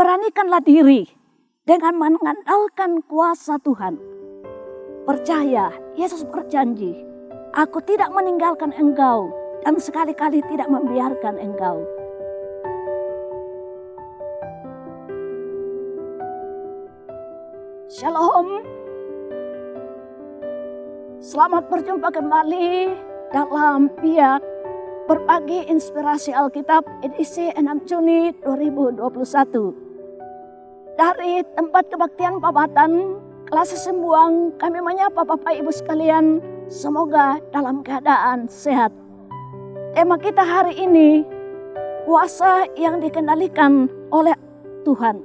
Beranikanlah diri dengan mengandalkan kuasa Tuhan. Percaya, Yesus berjanji, aku tidak meninggalkan engkau dan sekali-kali tidak membiarkan engkau. Shalom. Selamat berjumpa kembali dalam Biak Berbagi Inspirasi Alkitab edisi 6 Juni 2021. Dari tempat kebaktian Pabatan, Kelas Sembuang, kami menyapa Bapak Ibu sekalian, semoga dalam keadaan sehat. Tema kita hari ini, kuasa yang dikendalikan oleh Tuhan.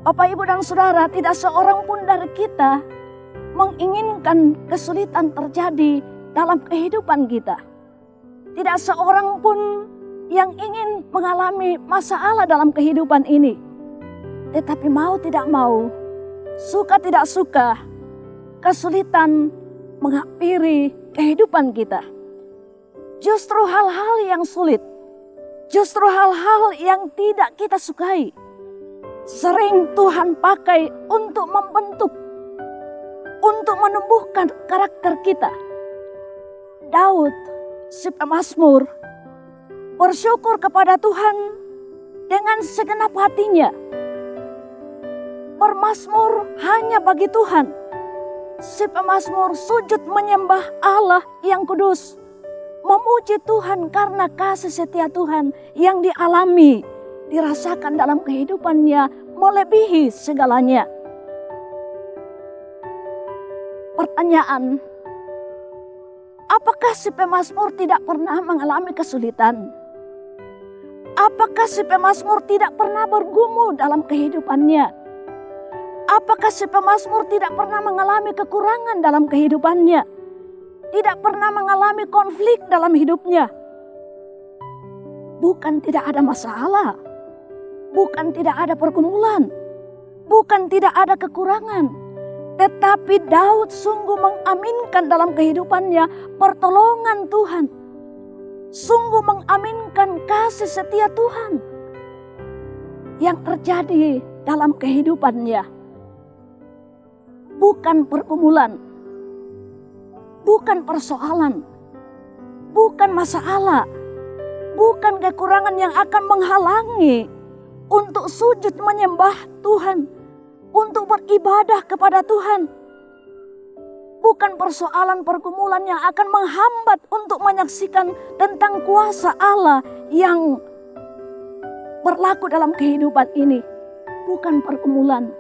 Bapak Ibu dan Saudara, tidak seorang pun dari kita menginginkan kesulitan terjadi dalam kehidupan kita. Tidak seorang pun yang ingin mengalami masalah dalam kehidupan ini. Tetapi mau tidak mau, suka tidak suka, kesulitan menghampiri kehidupan kita. Justru hal-hal yang sulit, justru hal-hal yang tidak kita sukai, sering Tuhan pakai untuk membentuk, untuk menumbuhkan karakter kita. Daud, si pemazmur, bersyukur kepada Tuhan dengan segenap hatinya. Bermazmur hanya bagi Tuhan. Si pemazmur sujud menyembah Allah yang kudus, memuji Tuhan karena kasih setia Tuhan yang dialami, dirasakan dalam kehidupannya melebihi segalanya. Pertanyaan, apakah si pemazmur tidak pernah mengalami kesulitan? Apakah si pemazmur tidak pernah bergumul dalam kehidupannya? Apakah si pemazmur tidak pernah mengalami kekurangan dalam kehidupannya? Tidak pernah mengalami konflik dalam hidupnya? Bukan tidak ada masalah, bukan tidak ada pergumulan, bukan tidak ada kekurangan. Tetapi Daud sungguh mengaminkan dalam kehidupannya pertolongan Tuhan. Sungguh mengaminkan kasih setia Tuhan yang terjadi dalam kehidupannya. Bukan pergumulan, bukan persoalan, bukan masalah, bukan kekurangan yang akan menghalangi untuk sujud menyembah Tuhan, untuk beribadah kepada Tuhan. Bukan persoalan pergumulan yang akan menghambat untuk menyaksikan tentang kuasa Allah yang berlaku dalam kehidupan ini. Bukan pergumulan,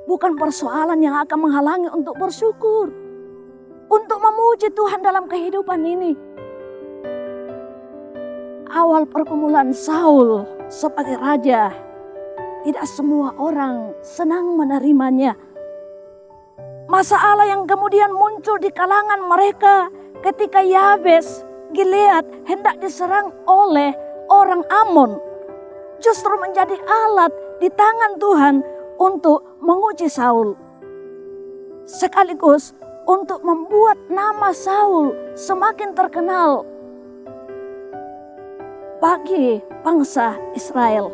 bukan persoalan yang akan menghalangi untuk bersyukur, untuk memuji Tuhan dalam kehidupan ini. Awal pergumulan Saul sebagai raja, tidak semua orang senang menerimanya. Masalah yang kemudian muncul di kalangan mereka ketika Yabes Gilead hendak diserang oleh orang Amon, justru menjadi alat di tangan Tuhan untuk menguji Saul, sekaligus untuk membuat nama Saul semakin terkenal bagi bangsa Israel.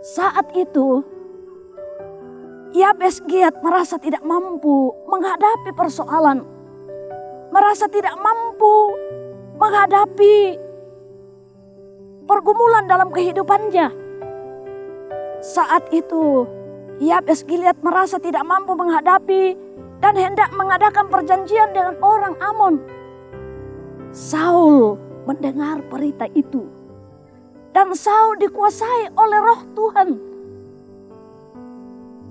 Saat itu Yabes Gilead merasa tidak mampu menghadapi persoalan, merasa tidak mampu menghadapi pergumulan dalam kehidupannya. Saat itu Yabes Gilead merasa tidak mampu menghadapi dan hendak mengadakan perjanjian dengan orang Amon. Saul mendengar berita itu, dan Saul dikuasai oleh Roh Tuhan.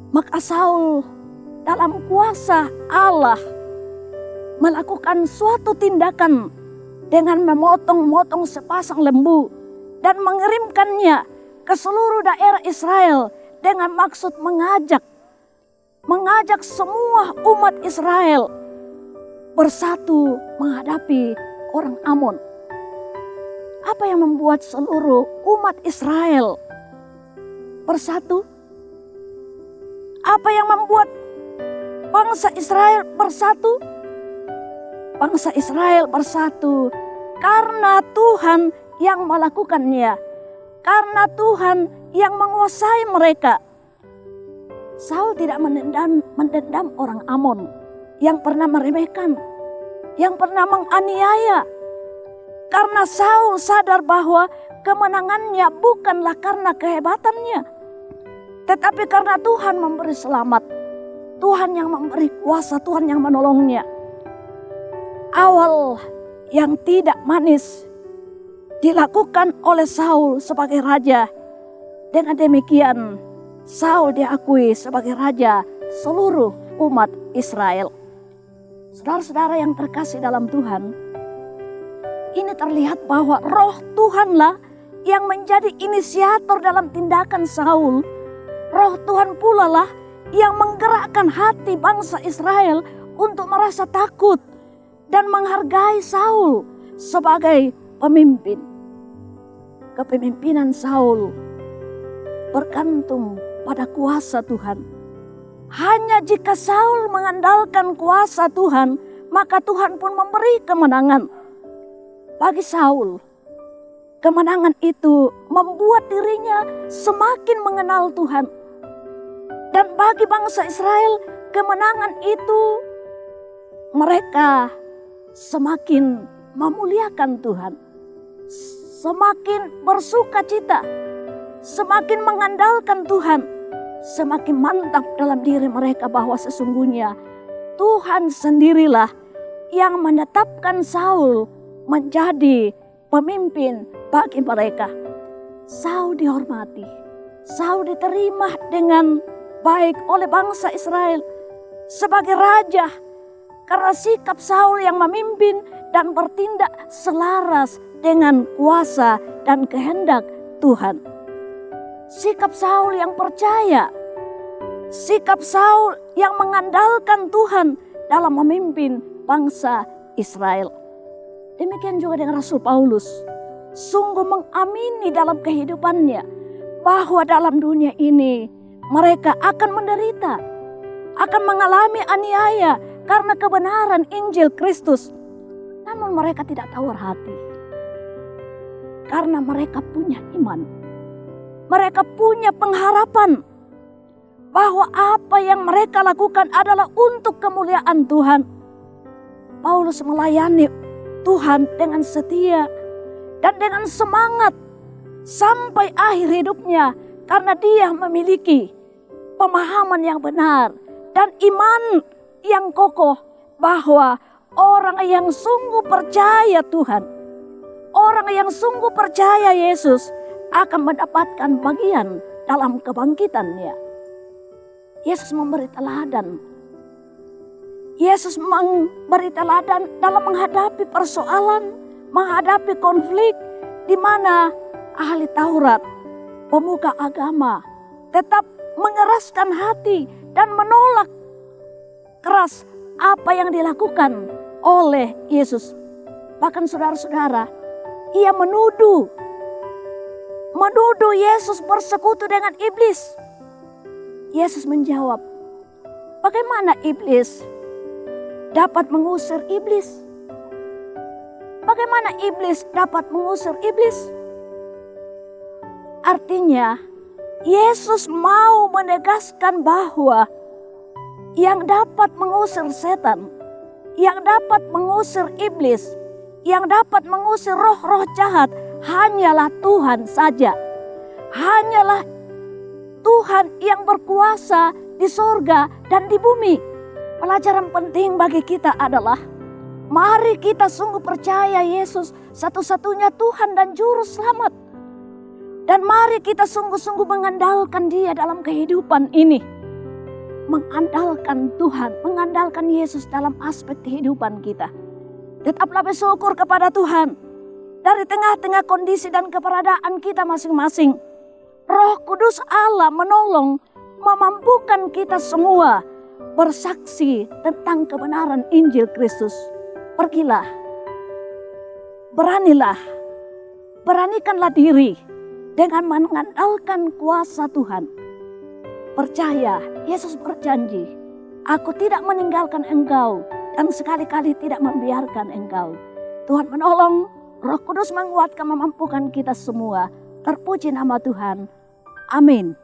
Maka Saul dalam kuasa Allah melakukan suatu tindakan dengan memotong-motong sepasang lembu dan mengirimkannya ke seluruh daerah Israel dengan maksud mengajak semua umat Israel bersatu menghadapi orang Amon. Apa yang membuat seluruh umat Israel bersatu? Apa yang membuat bangsa Israel bersatu? Bangsa Israel bersatu karena Tuhan yang melakukannya. karena Tuhan yang menguasai mereka. Saul tidak mendendam orang Amon yang pernah meremehkan, yang pernah menganiaya. Karena Saul sadar bahwa kemenangannya bukanlah karena kehebatannya, tetapi karena Tuhan memberi selamat. Tuhan yang memberi kuasa, Tuhan yang menolongnya. Awal yang tidak manis dilakukan oleh Saul sebagai raja. Dengan demikian, Saul diakui sebagai raja seluruh umat Israel. Saudara-saudara yang terkasih dalam Tuhan, ini terlihat bahwa roh Tuhanlah yang menjadi inisiator dalam tindakan Saul. Roh Tuhan pula lah yang menggerakkan hati bangsa Israel untuk merasa takut dan menghargai Saul sebagai pemimpin. Kepemimpinan Saul bergantung pada kuasa Tuhan. Hanya jika Saul mengandalkan kuasa Tuhan, maka Tuhan pun memberi kemenangan. Bagi Saul, kemenangan itu membuat dirinya semakin mengenal Tuhan. Dan bagi bangsa Israel, kemenangan itu mereka semakin memuliakan Tuhan. Semakin bersuka cita, semakin mengandalkan Tuhan. Semakin mantap dalam diri mereka bahwa sesungguhnya Tuhan sendirilah yang menetapkan Saul menjadi pemimpin bagi mereka. Saul dihormati, Saul diterima dengan baik oleh bangsa Israel sebagai raja karena sikap Saul yang memimpin dan bertindak selaras dengan kuasa dan kehendak Tuhan. Sikap Saul yang percaya, sikap Saul yang mengandalkan Tuhan dalam memimpin bangsa Israel. Demikian juga dengan Rasul Paulus, sungguh mengamini dalam kehidupannya bahwa dalam dunia ini mereka akan menderita, akan mengalami aniaya karena kebenaran Injil Kristus. Namun mereka tidak tawar hati. Karena mereka punya iman. Mereka punya pengharapan bahwa apa yang mereka lakukan adalah untuk kemuliaan Tuhan. Paulus melayani Tuhan dengan setia dan dengan semangat sampai akhir hidupnya karena dia memiliki pemahaman yang benar dan iman yang kokoh bahwa orang yang sungguh percaya Tuhan, orang yang sungguh percaya Yesus akan mendapatkan bagian dalam kebangkitannya. Yesus memberi teladan. Yesus memberi teladan dalam menghadapi persoalan, menghadapi konflik di mana ahli Taurat, pemuka agama tetap mengeraskan hati dan menolak keras apa yang dilakukan oleh Yesus. Bahkan saudara-saudara, ia menuduh Yesus bersekutu dengan iblis. Yesus menjawab, bagaimana iblis dapat mengusir iblis? Bagaimana iblis dapat mengusir iblis? Artinya, Yesus mau menegaskan bahwa yang dapat mengusir setan, yang dapat mengusir iblis, yang dapat mengusir roh-roh jahat hanyalah Tuhan saja. Hanyalah Tuhan yang berkuasa di sorga dan di bumi. Pelajaran penting bagi kita adalah mari kita sungguh percaya Yesus satu-satunya Tuhan dan Juru Selamat. Dan mari kita sungguh-sungguh mengandalkan Dia dalam kehidupan ini. Mengandalkan Tuhan, mengandalkan Yesus dalam aspek kehidupan kita. Tetaplah bersyukur kepada Tuhan. Dari tengah-tengah kondisi dan keberadaan kita masing-masing, Roh Kudus Allah menolong, memampukan kita semua bersaksi tentang kebenaran Injil Kristus. Pergilah, beranilah, beranikanlah diri dengan mengandalkan kuasa Tuhan. Percaya, Yesus berjanji, aku tidak meninggalkan engkau dan sekali-kali tidak membiarkan engkau. Tuhan menolong, Roh Kudus menguatkan, memampukan kita semua. Terpuji nama Tuhan. Amin.